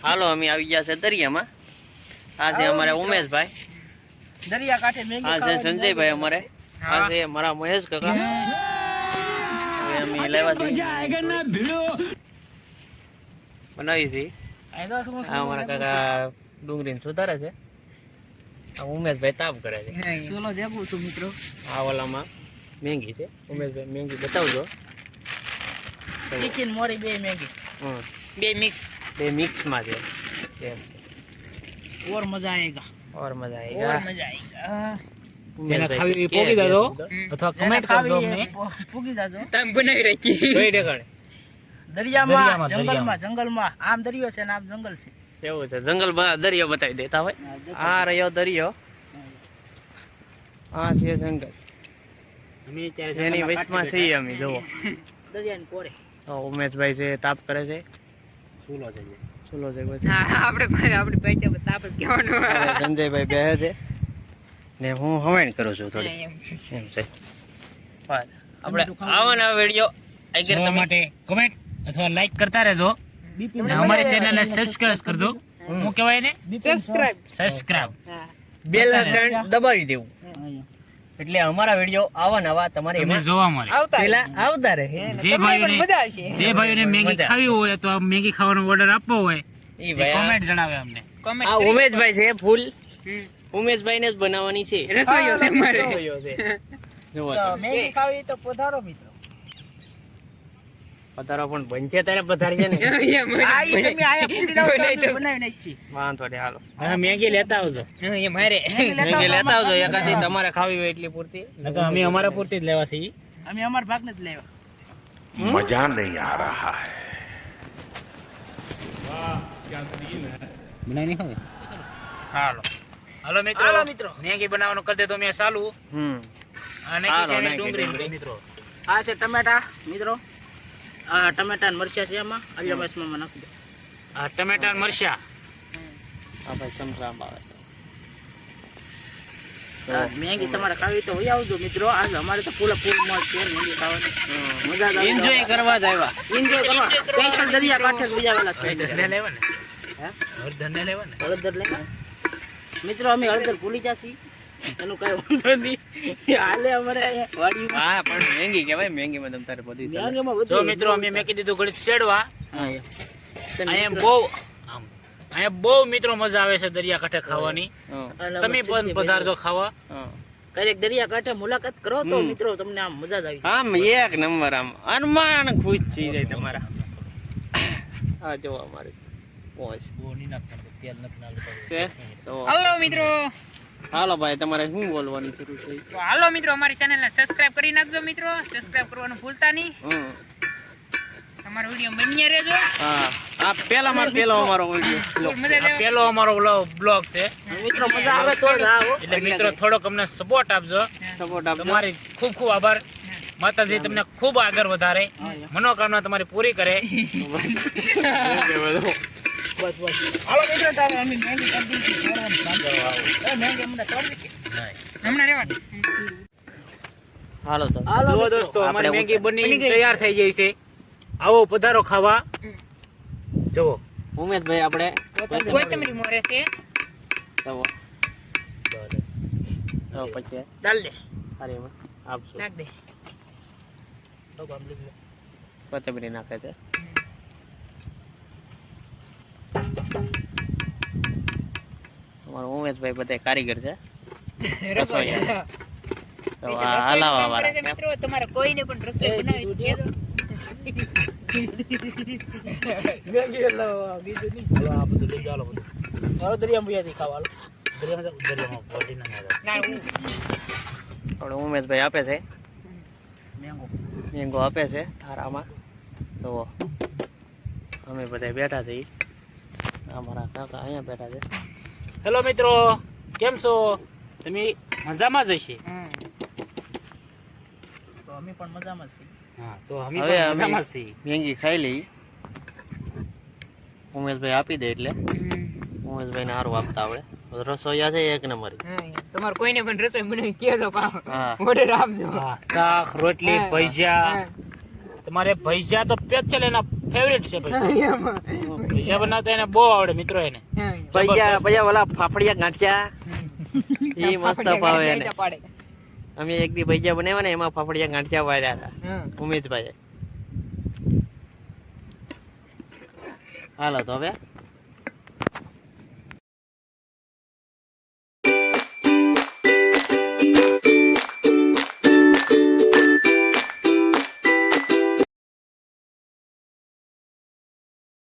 હાલો અમે આવી ગયા છે દરિયામાં. આ છે અમારે ઉમેશભાઈ, દરિયા કાંઠે મેગી આ છે સંજયભાઈ, અમારે આ છે મારા મહેશ કાકા. હવે અમે લેવા બનાવી હતી. આ અમારા કાકા ડુંગળી સુધારે છે. આ ઉમેશભાઈ તાપ કરે છે. સોલો જેવું છું મિત્રો. આ ઓલામાં મેંગી છે. ઉમેશભાઈ મેંગી બતાવજો. ચિકન મોરી બે મેગી. બે મિક્સ માં છે. और मजा आएगा. और मजा और आएगा. मजा आएगा. જેને ખાવી પોગી દાજો અથવા કમેન્ટ કરજો અમને. પૂગી જાજો. તમે બનાવી રાખી. કઈ ઠેકાણે? દરિયામાં, જંગલમાં. આમ દરિયો છે ને આમ જંગલ છે. એવું છે. જંગલમાં દરિયો બતાવી દેતા હોય. આ રહ્યો દરિયો, આ છે જંગલ. અમે અત્યારે જેની વચમાં છીએ અમે. જોવો દરિયાની કોરે. ઉમેશભાઈ છે તાપ કરે છે. સુલો છે. ચલો છે આપણે પૈસા તાપ જ કહેવાનું. સંજયભાઈ બેહે છે ને હું હવાણ કરું છું થોડી. એમ છે. આપણે આવાના વિડિયો જોવા માટે કમેન્ટ અથવા લાઈક કરતા રહેજો અને અમારી ચેનલને સબસ્ક્રાઇબ કરજો. હું કહેવાય ને સબસ્ક્રાઇબ. બેલ આઇકન દબાવી દેવું એટલે અમારા વિડિયો આવા તમારે તમને એમાં જોવા મળે. પેલા આવતા રહે. જે ભાઈઓને મેગી ખાવી હોય તો મેગી ખાવાનો ઓર્ડર આપવો હોય ઈ ભાઈ કમેન્ટ જણાવે અમને. આ ઉમેશભાઈ છે ફૂલ. ઉમેશભાઈ ને જ બનાવવાની છે. રસોઈયો છે મારે. રસોઈયો છે. જોવો તો મેગી ખાવી તો પધારો મિત્રો. પધારો પણ બનશે ત્યારે પધારશે ને. આ ઈ તમે આયા પૂરી દાવ બનાવી નાખી. વાંધો નહીં હાલો. હા મેગી લેતા આવજો. મેગી લેતા આવજો એકાદી તમારે ખાવી હોય એટલી પૂરતી. નકર અમે અમારા પૂરતી જ લેવા છીએ. અમે અમાર ભાગને જ લેવા. मजा नहीं आ रहा है. બનાવી નહીં હવે. હાલો. હાલો મિત્રો મેગી બનાવવાનું કરી દે તો મેં ચાલુ. અને હાલો, છે નાખી ડુંગળી દે. મિત્રો. આ છે ટમેટા મિત્રો. આ ટમેટા ને મરચા છે આમાં. આલિયા માસમાં નાખી દો. આ ટમેટા મરચા. આ ભાઈ સમસામ આવે છે. મેગી તમારે ખાવી તો હોય આવજો મિત્રો. આજ અમારે તો ફૂલ મોજ છે મેગી ખાવાની. મજા જ આવે. એન્જોય કરવા જ આવ્યા. એન્જોય કરવા સ્પેશિયલ દરિયા કાંઠે જ વિજાવેલા છે. હળદર લેવા ને. હે? હળદર ને લેવા ને. હળદર લે મિત્રો. અમે હળદર ભૂલી જાશી એનું કઈ વાંધો નહીં. હાલે અમારે અહીંયા વાડીમાં. હા પણ મેંગી કહેવાય. મેંગીમાં તમ તારે બધી ચાલે. મેગીમાં બધું જો મિત્રો અમે મેકી દીધું ઘડી છેડવા. અહીંયા બહુ મિત્રો મજા આવે છે દરિયા કાંઠે ખાવાની. તમે પણ પધારજો ખાવા. ક્યારેક દરિયા કાંઠે મુલાકાત કરો તો મિત્રો તમને આમ મજા જ આવી. આમ એક નંબર આમ અરમાન ખુશ થઈ જાય તમારા. આ જો અમારી મોજ છે. તો હાલો મિત્રો. હાલો ભાઈ તમારે શું બોલવાની જરૂર છે? તો હાલો મિત્રો અમારી ચેનલને સબસ્ક્રાઇબ કરી નાખજો મિત્રો. સબસ્ક્રાઇબ કરવાનું ભૂલતા નહીં. અમારો વિડિયો બન્યા રહેજો. હા આ પેલો અમારો વિડિયો. મજા આ પેલો અમારો બ્લોગ છે. મિત્રો મજા આવે તો જ આવો. એટલે મિત્રો થોડોક અમને સપોર્ટ આપજો. સપોર્ટ આપજો. તમારી ખૂબ ખૂબ આભાર. માતાજી તમને ખૂબ આગળ વધારે, મનોકામના તમારી પૂરી કરે. બસ હાલો મિત્રો તમે અમે મેગી કરી દીધી. મેગી અમને કરી દીધી. હમણાં રહેવા દે. હાલો તો જુઓ દોસ્તો અમારી મેગી બની તૈયાર થઈ ગઈ છે. આવો પધારો ખાવા. જુઓ ઉમેશભાઈ આપણે કોથમરી મોરે છે. જવો પછી ડાલ દે. સારી એમાં આપશું. નાખ દે. કોથમરી નાખે છે. અમારો ઉમેશભાઈ બધા કારીગર છે. રસોઈયા. તો આ હલાવા વાળા. મિત્રો તમારે કોઈને પણ રસોઈ બનાવી દેજો. મેગી લાવો બીજું નહીં. હાલો આ બધું લઈ જાઓ બધું. ચાલો દરિયા મુયાથી ખાવા. દરિયામાં પોટી ના આપણે ઉમેશભાઈ આપે છે. મેંગો મેંગો આપે છે થારામાં. તો અમે બધા બેઠા છીએ. અમારા કાકા અહીંયા બેઠા છે. હેલો મિત્રો કેમ છો તમે? મજામાં જ હશે. તો અમે પણ મજામાં છીએ. હા તો અમે હવે પણ અમે મજામાં જ છીએ. મેંગી ખાઈ લઈ. ઉમેશભાઈ આપી દે એટલે ઉમેશભાઈ ને સારું આપતા આવડે. રસોઈયા છે એક નંબર. તમારે કોઈને પણ રસોઈ બનાવી કેજો પાવ. હા ઓર્ડર આપજો. હા શાક રોટલી ભજીયા તમારે ભજીયા તો સ્પેશિયલ એના ફેવરેટ છે ભાઈ. ભજીયા બનાવતા એને બહુ આવડે મિત્રો એને. ભૈયા ઓલા ફાફડિયા ગાંઠિયા એ મસ્ત ભાવે એને. અમે એક દી ભજીયા બનાવ્યા ને એમાં ફાફડિયા ગાંઠિયા વાળ્યા હતા ઉમેશભાઈ. હાલો તો હવે